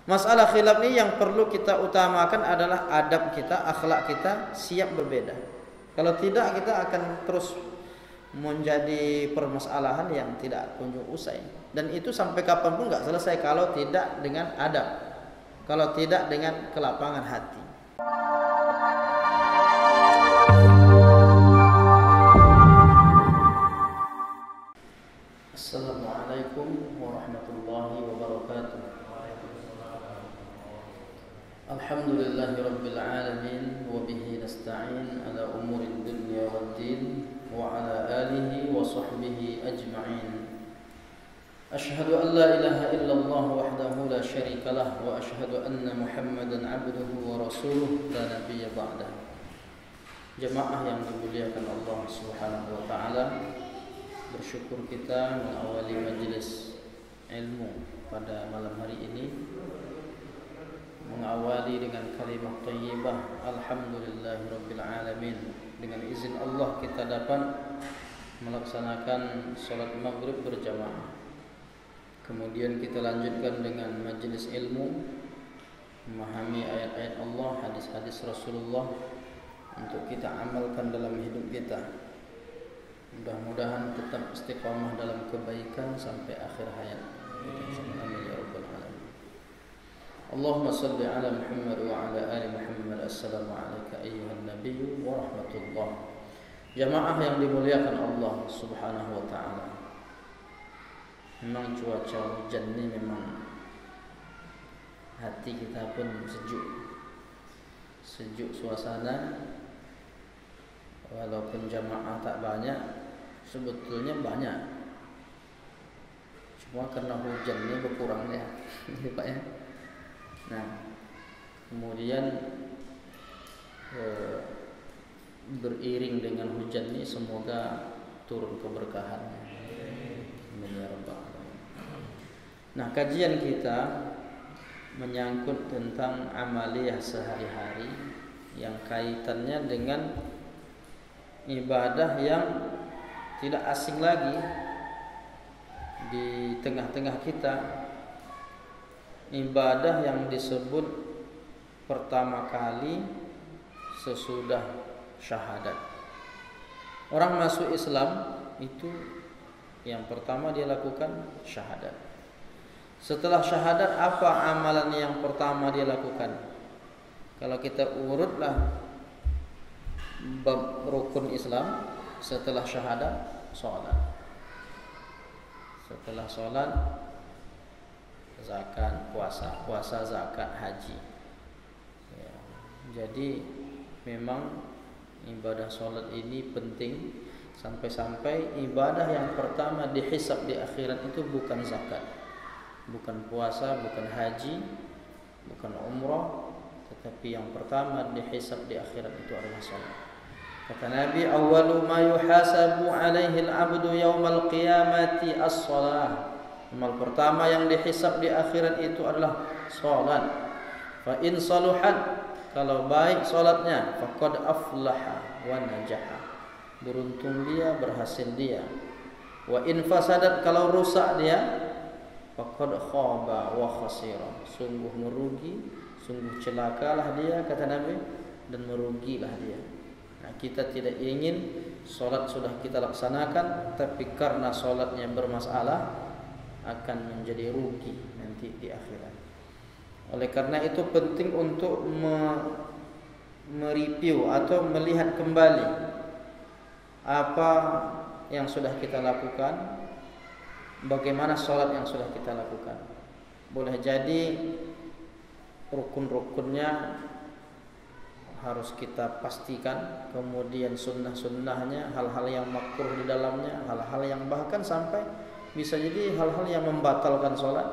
Masalah khilaf ini yang perlu kita utamakan adalah adab kita, akhlak kita siap berbeda. Kalau tidak, kita akan terus menjadi permasalahan yang tidak kunjung usai. Dan itu sampai kapanpun nggak selesai kalau tidak dengan adab, kalau tidak dengan kelapangan hati. Assalamualaikum warahmatullahi wabarakatuh. Alhamdulillahi rabbil alamin wa bihi nasta'in ala umuri dunya waddin wa ala alihi wa sahbihi ajma'in. Ashhadu an la ilaha illallah wahdahu la syarika lah wa ashhadu anna Muhammadan abduhu wa rasuluh la nabiyya ba'dah. Jemaah yang dimuliakan Allah Subhanahu wa taala, bersyukur kita mengawali majelis ilmu pada malam hari ini, mengawali dengan kalimat thayyibah alhamdulillahirabbil alamin. Dengan izin Allah kita dapat melaksanakan salat maghrib berjamaah. Kemudian kita lanjutkan dengan majelis ilmu, memahami ayat-ayat Allah, hadis-hadis Rasulullah untuk kita amalkan dalam hidup kita. Mudah-mudahan tetap istiqamah dalam kebaikan sampai akhir hayat. Amin ya rabbal alamin. Allahumma salli ala Muhammad wa ala ali Muhammad. Assalamu alayka ayyuhan nabiyyu wa rahmatullah. Jamaah yang dimuliakan Allah Subhanahu wa taala. Memang cuaca hujan ini memang hati kita pun sejuk suasana. Walaupun jamaah tak banyak, sebetulnya banyak. Cuma karena hujannya berkurang ya, Pak ya. Nah, kemudian beriring dengan hujan ini semoga turun keberkahan. Amin ya rabbal alamin. Nah, kajian kita menyangkut tentang amaliyah sehari-hari yang kaitannya dengan ibadah yang tidak asing lagi di tengah-tengah kita. Ibadah yang disebut pertama kali sesudah syahadat. Orang masuk Islam itu yang pertama dia lakukan syahadat. Setelah syahadat, apa amalan yang pertama dia lakukan? Kalau kita urutlah bab rukun Islam, setelah syahadat salat, setelah salat zakat, puasa zakat, haji ya. Jadi memang ibadah salat ini penting, sampai-sampai ibadah yang pertama dihisab di akhirat itu bukan zakat, bukan puasa, bukan haji, bukan umrah, tetapi yang pertama dihisab di akhirat itu adalah salat. Kata Nabi, awwalu ma yuhasabu alaihi al-'abdu yaumal qiyamati as-shalah. Amal pertama yang dihisab di akhirat itu adalah salat. Fa in saluhat, kalau baik salatnya, faqad aflaha wa najaha. Beruntung dia, berhasil dia. Wa in fasadat, kalau rusak dia, faqad khaba wa khasira. Sungguh merugi, sungguh celakalah dia, kata Nabi, dan merugilah dia. Nah, kita tidak ingin solat sudah kita laksanakan, tapi karena solatnya bermasalah akan menjadi rugi nanti di akhirat. Oleh karena itu penting untuk mereview atau melihat kembali apa yang sudah kita lakukan, bagaimana solat yang sudah kita lakukan. Boleh jadi rukun-rukunnya harus kita pastikan, kemudian sunnah-sunnahnya, hal-hal yang makruh di dalamnya, hal-hal yang bahkan sampai bisa jadi hal-hal yang membatalkan sholat.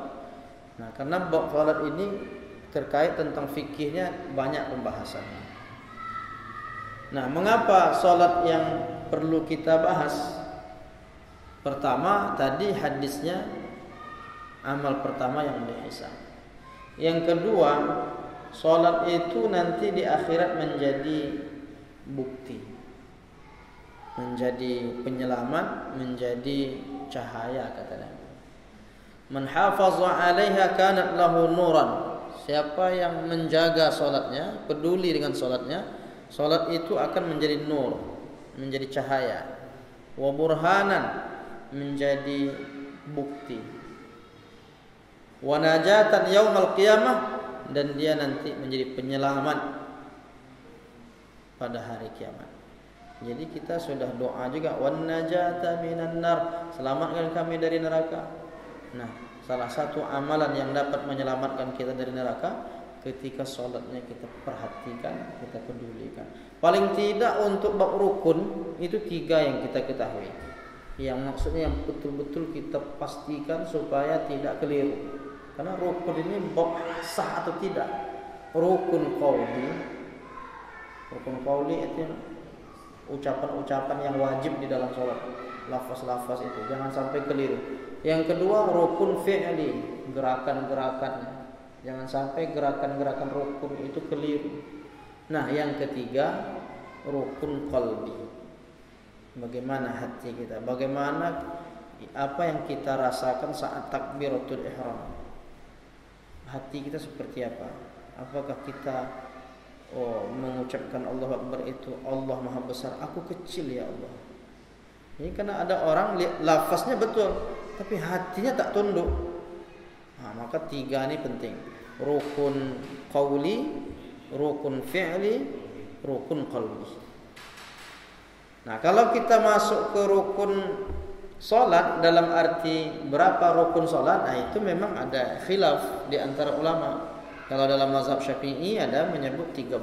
Nah, karena sholat ini terkait tentang fikihnya banyak pembahasannya. Nah, mengapa sholat yang perlu kita bahas? Pertama, tadi hadisnya amal pertama yang dihisab. Yang kedua, salat itu nanti di akhirat menjadi bukti, menjadi penyelamat, menjadi cahaya, kata Nabi. Man hafaza 'alaiha kanat lahu nuran. Siapa yang menjaga solatnya, peduli dengan solatnya, solat itu akan menjadi nur, menjadi cahaya. Wa burhanan, menjadi bukti. Wa najatan yaumal qiyamah, dan dia nanti menjadi penyelamat pada hari kiamat. Jadi kita sudah doa juga, wan najata minan nar, selamatkan kami dari neraka. Nah, salah satu amalan yang dapat menyelamatkan kita dari neraka ketika solatnya kita perhatikan, kita pedulikan. Paling tidak untuk bab rukun itu 3 yang kita ketahui. Yang maksudnya yang betul-betul kita pastikan supaya tidak keliru. Karena rukun ini bab sah atau tidak. Rukun qauli itu ucapan-ucapan yang wajib di dalam sholat, lafaz-lafaz itu jangan sampai keliru. Yang kedua rukun fi'li, gerakan-gerakannya, jangan sampai gerakan-gerakan rukun itu keliru. Nah, yang ketiga rukun qalbi, bagaimana hati kita, bagaimana apa yang kita rasakan saat takbiratul ihram, hati kita seperti apa. Apakah kita mengucapkan Allah Akbar itu Allah Maha Besar, aku kecil ya Allah. Ini karena ada orang lafaznya betul tapi hatinya tak tunduk. Nah, maka 3 ini penting. Rukun qauli, rukun fi'li, rukun qalbi. Nah, kalau kita masuk ke rukun salat dalam arti berapa rukun salat, nah itu memang ada khilaf di antara ulama. Kalau dalam mazhab Syafi'i ada menyebut 13.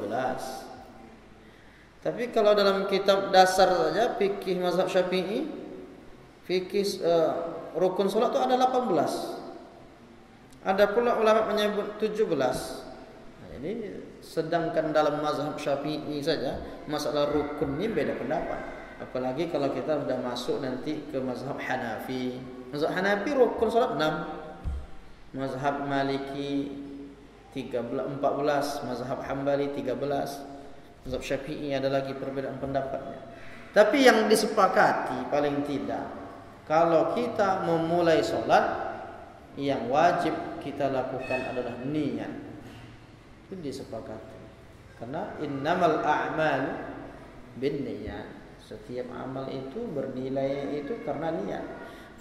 Tapi kalau dalam kitab dasar saja fikih mazhab Syafi'i, fikih rukun salat itu ada 18. Ada pula ulama menyebut 17. Nah, jadi sedangkan dalam mazhab Syafi'i saja masalah rukun ini beda pendapat. Apalagi kalau kita sudah masuk nanti ke mazhab Hanafi. Mazhab Hanafi rukun salat 6. Mazhab Maliki 14, mazhab Hambali 13, mazhab Syafi'i ada lagi perbedaan pendapatnya. Tapi yang disepakati paling tidak, kalau kita memulai solat, yang wajib kita lakukan adalah niat. Itu disepakati. Karena innamal a'mal binniyat. Setiap amal itu bernilai itu karena niat.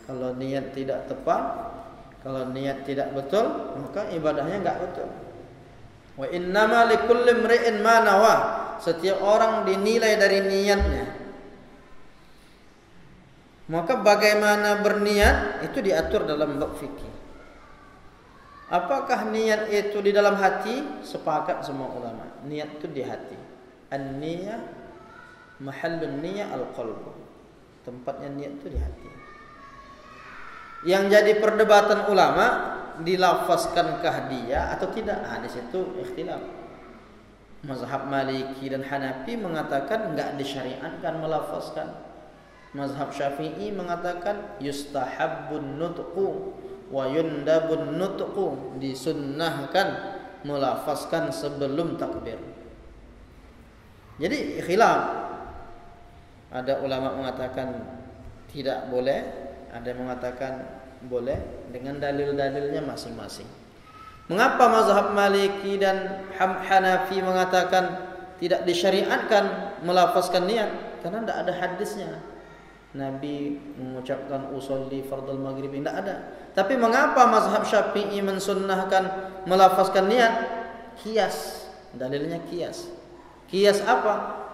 Kalau niat tidak tepat, kalau niat tidak betul, maka ibadahnya enggak betul. Wa innama likulli imri'in ma nawa. Setiap orang dinilai dari niatnya. Maka bagaimana berniat itu diatur dalam bab fikih. Apakah niat itu di dalam hati? Sepakat semua ulama. Niat itu di hati. An-niyah mahallun niyah al-qalb. Tempatnya niat itu di hati. Yang jadi perdebatan ulama, dilafazkankah dia atau tidak? Nah, di situ ikhtilaf. Mazhab Maliki dan Hanafi mengatakan enggak disyariatkan melafazkan. Mazhab Syafi'i mengatakan yustahabbun nutqu wa yundabun nutqu, disunnahkan melafazkan sebelum takbir. Jadi khilaf. Ada ulama mengatakan tidak boleh, ada yang mengatakan boleh dengan dalil-dalilnya masing-masing. Mengapa mazhab Maliki dan Hanafi mengatakan tidak disyariatkan melafazkan niat? Karena tidak ada hadisnya. Nabi mengucapkan usolli fardal maghrib, tidak ada. Tapi mengapa mazhab Syafi'i mensunnahkan melafazkan niat? Kias, dalilnya kias. Kias apa?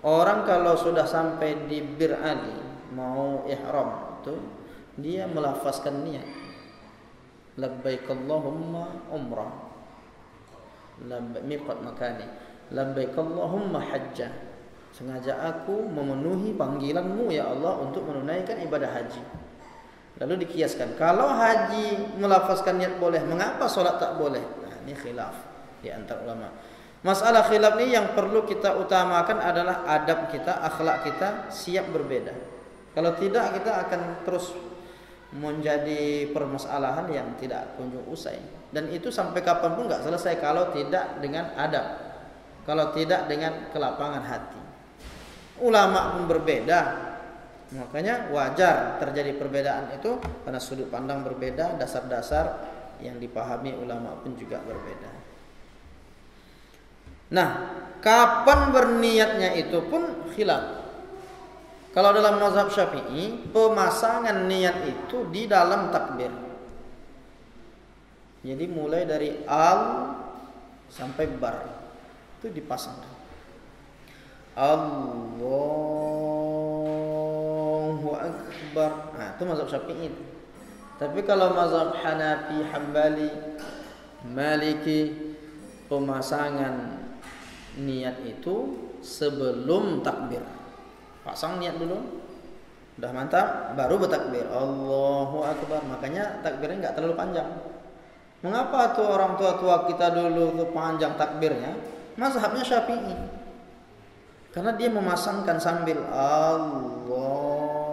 Orang kalau sudah sampai di Bir Ali mau ihram itu dia melafazkan niat. Labbaik Allahumma umrah. Miqat makani. Labbaik Allahumma hajjah. Sengaja aku memenuhi panggilanmu ya Allah untuk menunaikan ibadah haji. Lalu dikiaskan, kalau haji melafazkan niat boleh, mengapa solat tak boleh? Nah, ini khilaf di antara ulama. Masalah khilaf ini yang perlu kita utamakan adalah adab kita, akhlak kita siap berbeda. Kalau tidak, kita akan terus menjadi permasalahan yang tidak kunjung usai. Dan itu sampai kapanpun enggak selesai kalau tidak dengan adab, kalau tidak dengan kelapangan hati. Ulama pun berbeda, makanya wajar terjadi perbedaan itu karena sudut pandang berbeda, dasar-dasar yang dipahami ulama pun juga berbeda. Nah, kapan berniatnya itu pun khilaf. Kalau dalam mazhab Syafi'i, pemasangan niat itu di dalam takbir. Jadi mulai dari al sampai bar itu dipasang. Allahu Akbar. Nah, itu mazhab Syafi'i. Tapi kalau mazhab Hanafi, Hambali, Maliki, pemasangan niat itu sebelum takbir. Pasang niat dulu, udah mantap, baru bertakbir. Allahu Akbar. Makanya takbirnya nggak terlalu panjang. Mengapa tuh orang tua-tua kita dulu tuh panjang takbirnya? Mazhabnya Syafi'i. Karena dia memasangkan sambil Allah.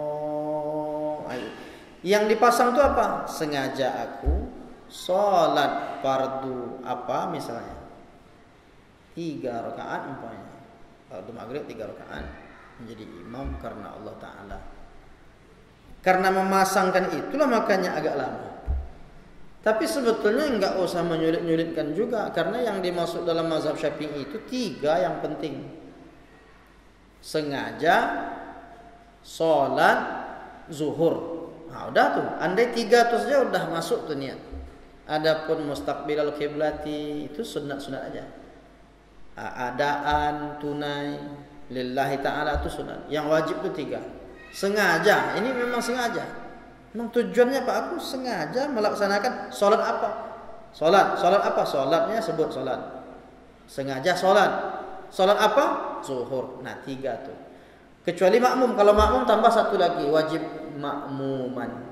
Yang dipasang itu apa? Sengaja aku sholat fardu apa misalnya 3 rakaat umpamanya. Fardu maghrib 3 rakaat menjadi imam karena Allah Ta'ala. Karena memasangkan itulah makanya agak lama. Tapi sebetulnya enggak usah menyulit-nyulitkan juga, karena yang dimaksud dalam mazhab Syafi'i itu 3 yang penting. Sengaja sholat zuhur. Nah, udah tuh, andai 3 terus saja udah masuk tuh niat. Adapun mustaqbilal kiblati itu sunat-sunat aja. Adaan tunai lillahi ta'ala itu sunat. Yang wajib itu 3. Sengaja, ini memang sengaja. Memang tujuannya Pak, aku sengaja melaksanakan sholat apa? Sholat apa? Sholatnya sebut sholat. Sengaja sholat. Sholat apa? Zuhur. Nah 3 tuh. Kecuali makmum. Kalau makmum tambah 1 lagi, wajib makmuman.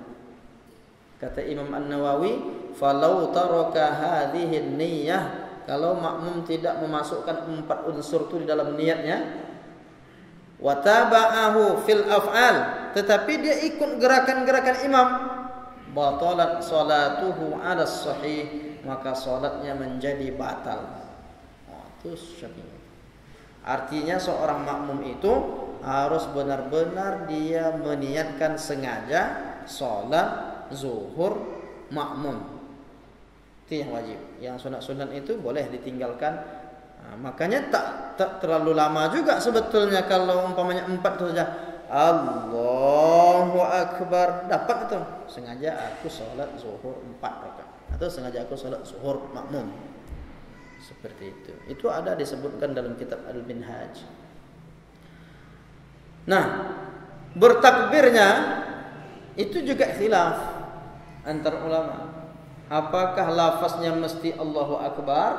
Kata Imam An-Nawawi, falau taraka hadhihi niyyah, kalau makmum tidak memasukkan 4 unsur itu di dalam niatnya, wa taba'ahu fil af'al, tetapi dia ikut gerakan-gerakan imam, batalat salatuhu 'ala sahih, maka salatnya menjadi batal. Oh, itu Syafi'i. Artinya seorang makmum itu harus benar-benar dia meniatkan sengaja salat zuhur makmum. Itu yang wajib. Yang sunat-sunat itu boleh ditinggalkan. Nah, makanya tak terlalu lama juga sebetulnya kalau umpamanya 4 itu saja. Allahu Akbar, dapat itu. Sengaja aku salat zuhur 4 rakaat atau sengaja aku salat zuhur makmum. Seperti itu. Itu ada disebutkan dalam kitab Al-Minhaj. Nah, bertakbirnya itu juga khilaf antar ulama. Apakah lafaznya mesti Allahu Akbar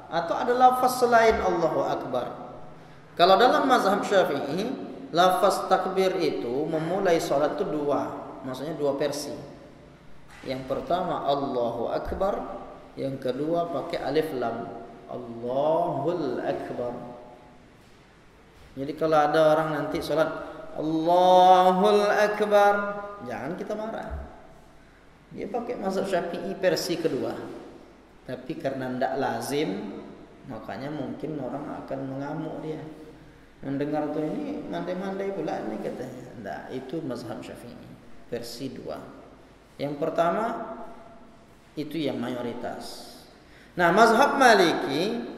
atau ada lafaz selain Allahu Akbar? Kalau dalam mazhab Syafi'i, lafaz takbir itu memulai salat itu 2, maksudnya 2 versi. Yang pertama Allahu Akbar, yang kedua pakai alif lam, Allahul Akbar. Jadi kalau ada orang nanti salat Allahul Akbar, jangan kita marah. Dia pakai mazhab Syafi'i versi kedua. Tapi karena tidak lazim, makanya mungkin orang akan mengamuk dia. Mendengar tuh ini mandai-mandai pula ini katanya. Tidak, itu mazhab Syafi'i versi 2. Yang pertama itu yang mayoritas. Nah, mazhab Maliki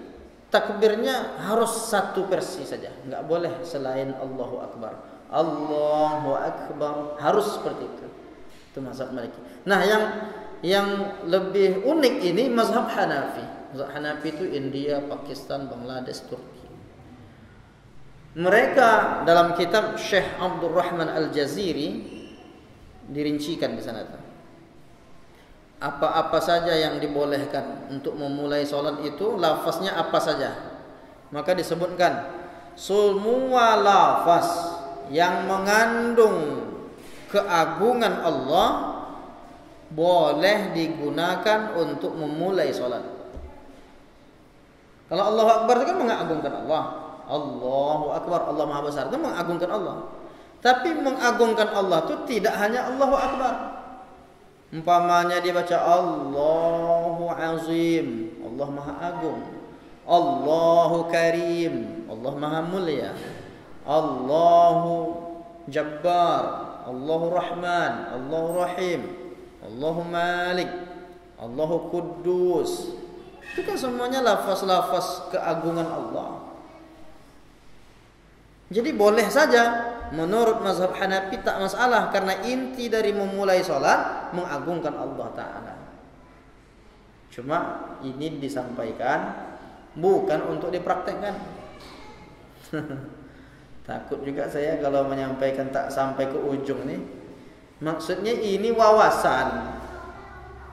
takbirnya harus 1 versi saja, enggak boleh selain Allahu Akbar. Allahu Akbar harus seperti itu. Itu mazhab Maliki. Nah, yang lebih unik ini mazhab Hanafi. Mazhab Hanafi itu India, Pakistan, Bangladesh, Turki. Mereka dalam kitab Syekh Abdurrahman Al-Jaziri dirincikan di sana tuh. Apa-apa saja yang dibolehkan untuk memulai sholat itu, lafaznya apa saja. Maka disebutkan semua lafaz yang mengandung keagungan Allah boleh digunakan untuk memulai sholat. Kalau Allahu Akbar itu kan mengagungkan Allah. Allahu Akbar, Allah Maha Besar, itu mengagungkan Allah. Tapi mengagungkan Allah itu tidak hanya Allahu Akbar. Umpamanya dia baca Allahu Azim, Allah Maha Agung. Allahu Karim, Allah Maha Mulia. Allahu Jabbar, Allahu Rahman, Allahu Rahim, Allahu Malik, Allahu Quddus. Itu kan semuanya lafaz-lafaz keagungan Allah. Jadi boleh saja menurut mazhab Hanafi, tak masalah, karena inti dari memulai sholat mengagungkan Allah Ta'ala. Cuma ini disampaikan bukan untuk dipraktekkan. Takut juga saya kalau menyampaikan tak sampai ke ujung nih. Maksudnya ini wawasan.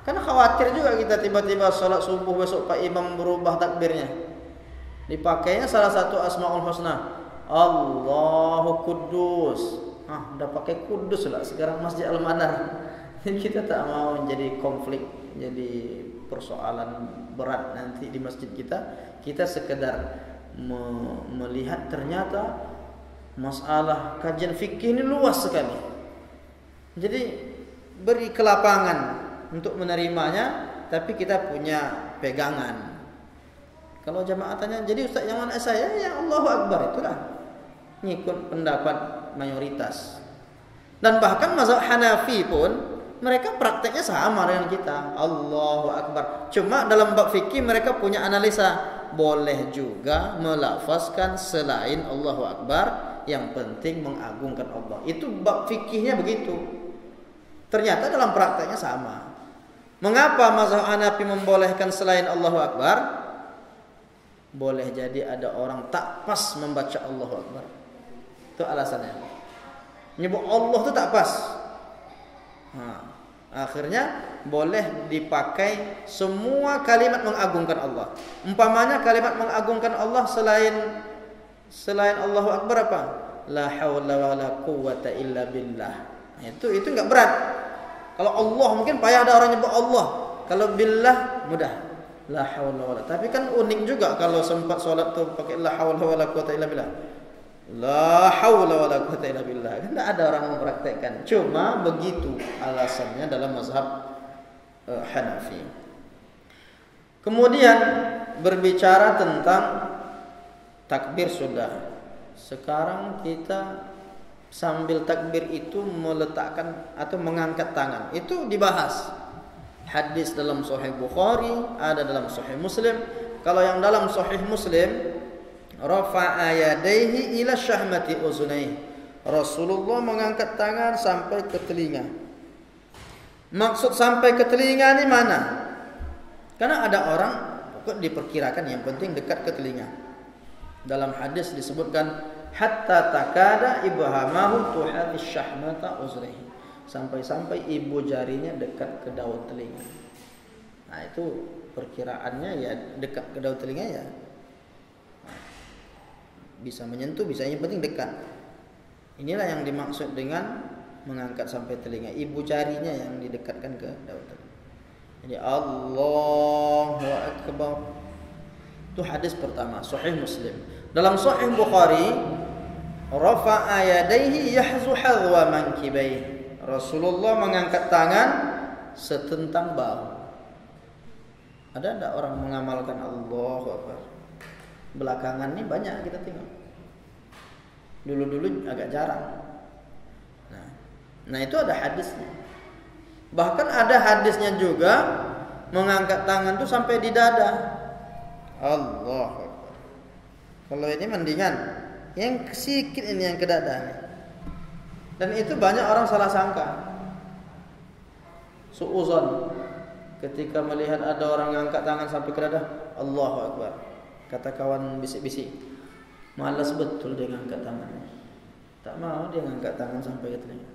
Karena khawatir juga kita tiba-tiba sholat subuh besok Pak Imam berubah takbirnya. Dipakainya salah satu Asmaul Husna, Allahu Quddus. Udah pakai kudus lah sekarang Masjid Al-Manar. Jadi kita tak mau jadi konflik, jadi persoalan berat nanti di masjid kita. Kita sekedar melihat ternyata masalah kajian fikih ini luas sekali. Jadi beri kelapangan untuk menerimanya, tapi kita punya pegangan. Kalau jamaah tanya, jadi Ustaz yang mana saya? Ya Allahu Akbar, itulah ngikut pendapat mayoritas. Dan bahkan mazhab Hanafi pun mereka prakteknya sama dengan kita, Allahu Akbar. Cuma dalam bab fikih mereka punya analisa, boleh juga melafazkan selain Allahu Akbar, yang penting mengagungkan Allah. Itu bab fikihnya begitu. Ternyata dalam prakteknya sama. Mengapa mazhab Hanafi membolehkan selain Allahu Akbar? Boleh jadi ada orang tak pas membaca Allahu Akbar. Itu alasannya. Nyebut Allah itu tak pas. Akhirnya boleh dipakai semua kalimat mengagungkan Allah. Umpamanya kalimat mengagungkan Allah selain Allahu Akbar apa? La haula wala quwwata illa billah. Itu enggak berat. Kalau Allah mungkin payah ada orang nyebut Allah. Kalau billah mudah. La haula wala. Tapi kan unik juga kalau sempat solat tuh pakai la haula wala quwwata illa billah. La haula wala quwwata illa billah. Kan tidak ada orang mempraktekkan. Cuma begitu alasannya dalam mazhab Hanafi. Kemudian berbicara tentang takbir sudah. Sekarang kita sambil takbir itu meletakkan atau mengangkat tangan. Itu dibahas. Hadis dalam Sahih Bukhari, ada dalam Sahih Muslim. Kalau yang dalam Sahih Muslim, rafa'a yadayhi ila syahmati uzunaihi. Rasulullah mengangkat tangan sampai ke telinga. Maksud sampai ke telinga ini mana? Karena ada orang diperkirakan yang penting dekat ke telinga. Dalam hadis disebutkan hatta takada ibhamahu tuhati syahmata uzunaihi. Sampai-sampai ibu jarinya dekat ke daun telinga. Nah itu perkiraannya ya dekat ke daun telinga ya. Bisa menyentuh, bisa yang penting dekat. Inilah yang dimaksud dengan mengangkat sampai telinga. Ibu jarinya yang didekatkan ke daun telinga. Jadi Allahu Akbar. Itu hadis pertama, Sahih Muslim. Dalam Sahih Bukhari, rafa'a yadayhi yahzu hadwa mankibaihi. Rasulullah mengangkat tangan setentang bahu. Ada enggak orang mengamalkan Allahu Akbar? Belakangan ini banyak kita tengok. Dulu-dulu agak jarang. Nah itu ada hadisnya. Bahkan ada hadisnya juga mengangkat tangan itu sampai di dada. Allahu Akbar. Kalau ini mendingan, yang sedikit ini yang ke dada nih. Dan itu banyak orang salah sangka, suuzon, ketika melihat ada orang ngangkat tangan sampai ke dada. Allahu Akbar. Kata kawan bisik-bisik, malas betul dia ngangkat tangannya. Tak mau dia ngangkat tangan sampai ke telinga.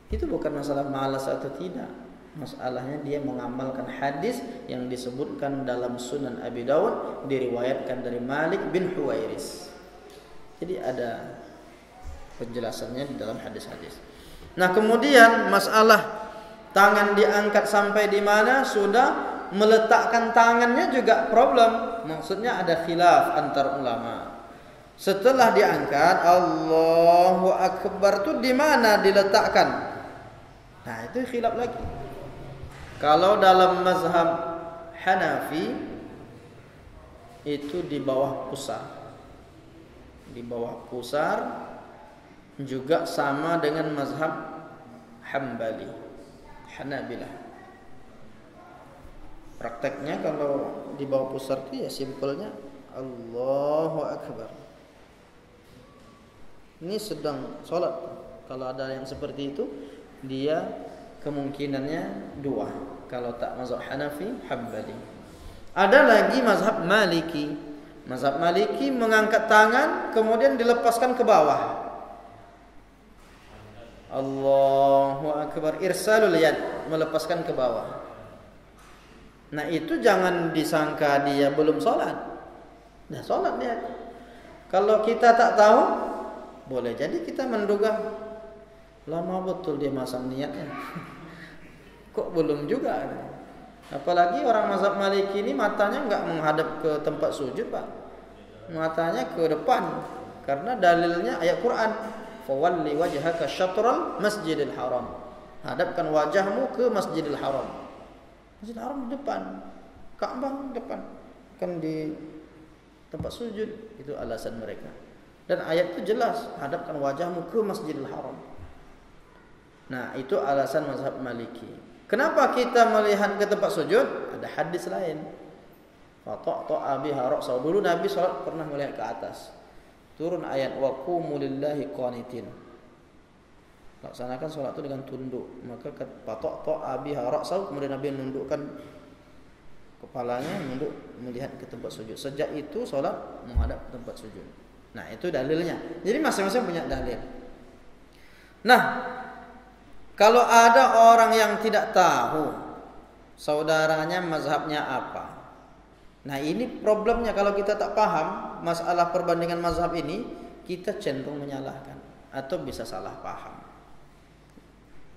Itu bukan masalah malas atau tidak. Masalahnya dia mengamalkan hadis yang disebutkan dalam Sunan Abi Dawud, diriwayatkan dari Malik bin Huwairis. Jadi ada penjelasannya di dalam hadis-hadis. Nah, kemudian masalah tangan diangkat sampai di mana, sudah meletakkan tangannya juga problem. Maksudnya ada khilaf antar ulama. Setelah diangkat Allahu Akbar itu di mana diletakkan? Nah, itu khilaf lagi. Kalau dalam mazhab Hanafi itu di bawah pusar. Di bawah pusar. Juga sama dengan mazhab Hambali, Hanabilah. Prakteknya kalau di bawah pusar itu ya simpelnya Allahu Akbar. Ini sedang sholat. Kalau ada yang seperti itu, dia kemungkinannya dua. Kalau tak mazhab Hanafi, Hambali. Ada lagi mazhab Maliki. Mazhab Maliki mengangkat tangan kemudian dilepaskan ke bawah. Allahu Akbar, irsalul yad, melepaskan ke bawah. Nah itu jangan disangka dia belum sholat. Dah sholat dia. Kalau kita tak tahu, boleh jadi kita menduga lama betul dia masang niatnya. Kok belum juga? Apalagi orang mazhab Maliki ini matanya enggak menghadap ke tempat sujud, Pak. Matanya ke depan. Karena dalilnya ayat Quran. Fawalli wajhaka syatral masjidil haram. Hadapkan wajahmu ke Masjidil Haram. Masjidil Haram di depan, Ka'bah di depan, kan di tempat sujud. Itu alasan mereka. Dan ayat itu jelas, hadapkan wajahmu ke Masjidil Haram. Nah, itu alasan mazhab Maliki. Kenapa kita melihat ke tempat sujud? Ada hadis lain. Fata'ta biha ra'sahu. Dulu Nabi salat pernah melihat ke atas. Turun ayat wa qumu lillahi qanitin. Laksanakan salat itu dengan tunduk. Maka fata'ta biha ra'sahu, kemudian Nabi menundukkan kepalanya, menunduk melihat ke tempat sujud. Sejak itu salat menghadap ke tempat sujud. Nah, itu dalilnya. Jadi masing-masing punya dalil. Nah, kalau ada orang yang tidak tahu saudaranya mazhabnya apa. Nah, ini problemnya kalau kita tak paham masalah perbandingan mazhab ini, kita cenderung menyalahkan atau bisa salah paham.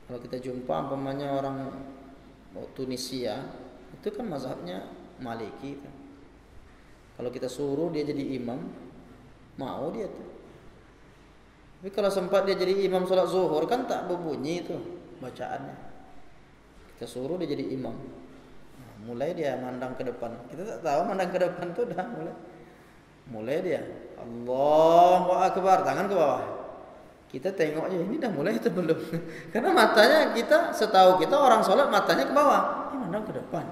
Kalau kita jumpa umpamanya orang Tunisia, itu kan mazhabnya Maliki kan. Kalau kita suruh dia jadi imam, mau dia tuh. Tapi kalau sempat dia jadi imam sholat zuhur, kan tak berbunyi itu bacaannya. Kita suruh dia jadi imam, nah, mulai dia mandang ke depan. Kita tak tahu mandang ke depan tuh dah mulai dia Allahu Akbar, tangan ke bawah. Kita tengok aja, ini dah mulai itu belum? Karena matanya kita, setahu kita orang sholat matanya ke bawah, ini mandang ke depan,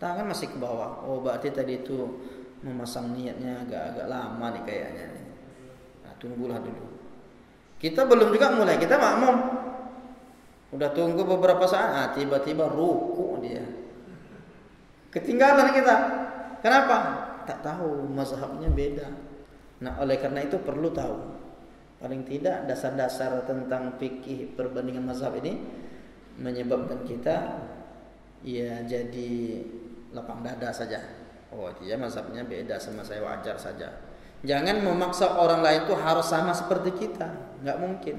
tangan masih ke bawah. Oh, berarti tadi itu memasang niatnya agak-agak lama nih kayaknya. Nah, tunggulah dulu. Kita belum juga mulai, kita makmum. Udah tunggu beberapa saat, tiba-tiba ruku dia. Ketinggalan kita. Kenapa? Tak tahu, mazhabnya beda. Nah, oleh karena itu perlu tahu. Paling tidak dasar-dasar tentang fikih perbandingan mazhab ini menyebabkan kita ya jadi lapang dada saja. Oh, dia mazhabnya beda sama saya, wajar saja. Jangan memaksa orang lain itu harus sama seperti kita. Enggak mungkin.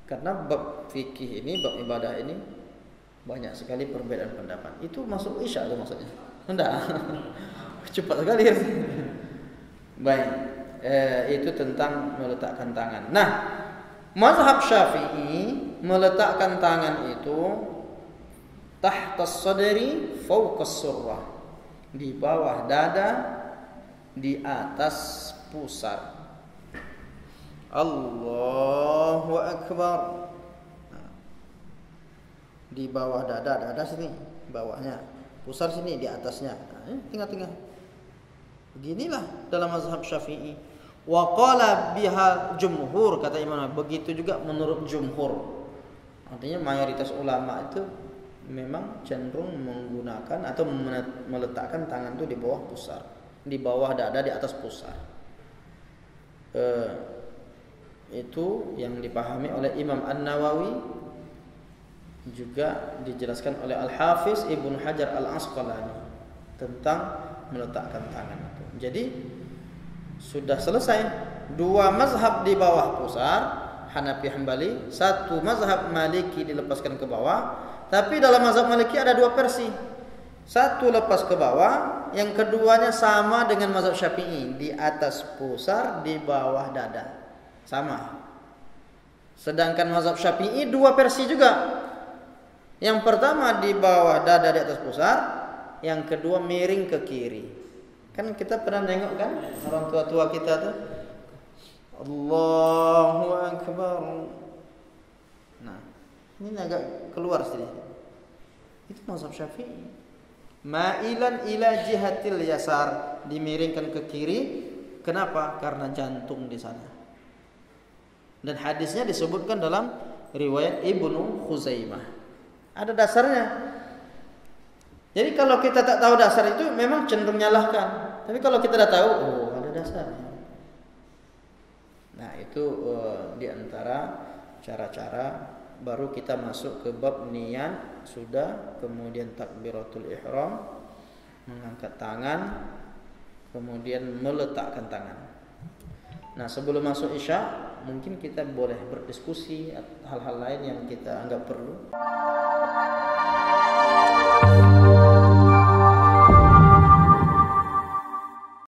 Karena bab fikih ini, bab ibadah ini banyak sekali perbedaan pendapat. Itu masuk isya itu maksudnya. Enggak. Cepat sekali. Baik. Itu tentang meletakkan tangan. Nah, mazhab Syafi'i meletakkan tangan itu tahtas sadri fawqas surrah, di bawah dada, di atas pusar. Allahu Akbar. Nah, di bawah dada sini, bawahnya, pusar sini, di atasnya. Nah, tengah-tengah. Beginilah dalam mazhab Syafi'i. Wa qala biha jumhur, kata Imam. Begitu juga menurut jumhur. Artinya mayoritas ulama itu memang cenderung menggunakan atau meletakkan tangan itu di bawah pusar, di bawah dada, di atas pusar. Itu yang dipahami oleh Imam An-Nawawi, juga dijelaskan oleh Al-Hafiz Ibnu Hajar Al-Asqalani tentang meletakkan tangan itu. Jadi sudah selesai. Dua mazhab di bawah pusar, Hanafi Hambali. Satu mazhab Maliki dilepaskan ke bawah. Tapi dalam mazhab Maliki ada dua versi. Satu lepas ke bawah, yang keduanya sama dengan mazhab Syafi'i, di atas pusar, di bawah dada. Sama. Sedangkan mazhab Syafi'i dua versi juga. Yang pertama di bawah dada, di atas pusar. Yang kedua miring ke kiri. Kan kita pernah nengok kan orang tua-tua kita tuh, Allahu Akbar. Nah, ini agak keluar sedikit. Itu mazhab Syafi'i. Ma'ilan ila jihatil yasar, dimiringkan ke kiri. Kenapa? Karena jantung di sana. Dan hadisnya disebutkan dalam riwayat Ibnu Khuzaimah. Ada dasarnya. Jadi kalau kita tak tahu dasar itu memang cenderung nyalahkan. Tapi kalau kita dah tahu, oh ada dasarnya. Nah itu di antara cara-cara. Baru kita masuk ke bab niat sudah, kemudian takbiratul ihram, mengangkat tangan, kemudian meletakkan tangan. Nah sebelum masuk isya mungkin kita boleh berdiskusi hal-hal lain yang kita anggap perlu.